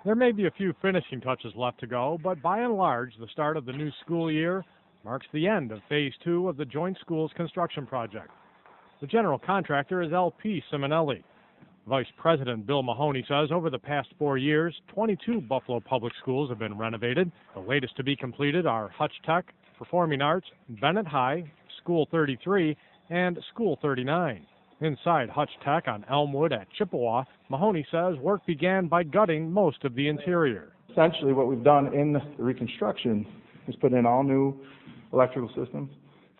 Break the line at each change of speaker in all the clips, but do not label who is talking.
There may be a few finishing touches left to go, but by and large, the start of the new school year marks the end of Phase 2 of the Joint Schools construction project. The general contractor is L.P. Simonelli. Vice President Bill Mahoney says over the past 4 years, 22 Buffalo public schools have been renovated. The latest to be completed are Hutch-Tech, Performing Arts, Bennett High, School 33, and School 39. Inside Hutch-Tech on Elmwood at Chippewa, Mahoney says work began by gutting most of the interior.
Essentially what we've done in the reconstruction is put in all new electrical systems,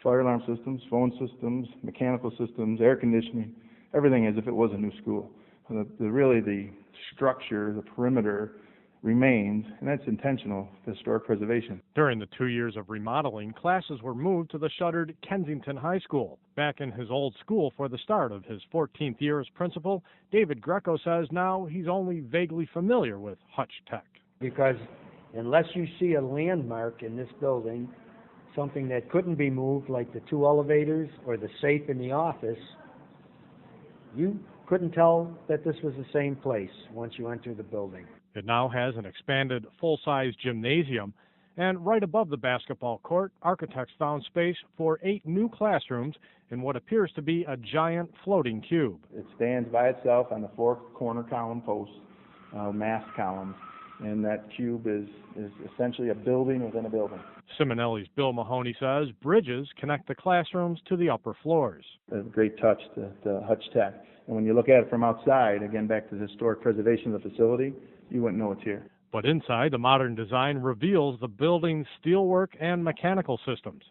fire alarm systems, phone systems, mechanical systems, air conditioning, everything as if it was a new school. Really the structure, the perimeter remains, and that's intentional, historic preservation.
During the 2 years of remodeling, classes were moved to the shuttered Kensington High School. Back in his old school for the start of his 14th year as principal, David Greco says now he's only vaguely familiar with Hutch-Tech.
Because unless you see a landmark in this building, something that couldn't be moved like the 2 elevators or the safe in the office, you couldn't tell that this was the same place once you enter the building.
It now has an expanded full-size gymnasium, and right above the basketball court, architects found space for 8 new classrooms in what appears to be a giant floating cube.
It stands by itself on the 4 corner column posts, mast columns, and that cube is essentially a building within a building.
Simonelli's Bill Mahoney says bridges connect the classrooms to the upper floors.
A great touch to Hutch-Tech. And when you look at it from outside, again back to the historic preservation of the facility, you wouldn't know it's here.
But inside, the modern design reveals the building's steelwork and mechanical systems.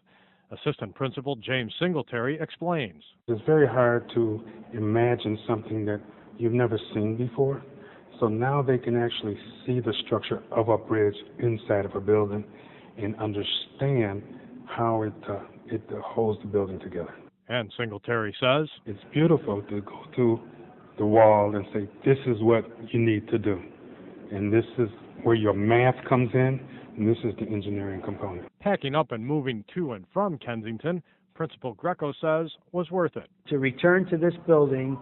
Assistant Principal James Singletary explains.
It's very hard to imagine something that you've never seen before. So now they can actually see the structure of a bridge inside of a building and understand how it holds the building together.
And Singletary says,
it's beautiful to go to the wall and say, this is what you need to do. And this is where your math comes in, and this is the engineering component.
Packing up and moving to and from Kensington, Principal Greco says was worth it.
To return to this building,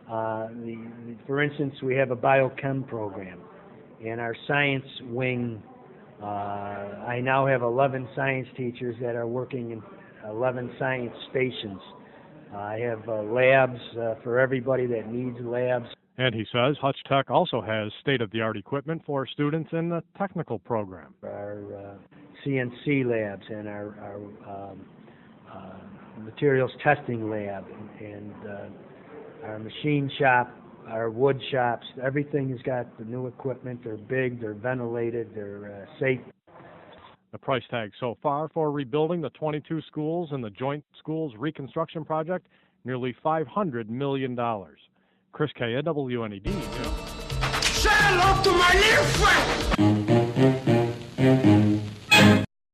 for instance, we have a biochem program. In our science wing, I now have 11 science teachers that are working in 11 science stations. I have labs for everybody that needs labs.
And he says Hutch-Tech also has state-of-the-art equipment for students in the technical program.
Our CNC labs and our materials testing lab and our machine shop, our wood shops, everything has got the new equipment. They're big, they're ventilated, they're safe.
The price tag so far for rebuilding the 22 schools in the Joint Schools Reconstruction Project, nearly $500 million. Chris Kaya, WNED.
Say hello to my little friend!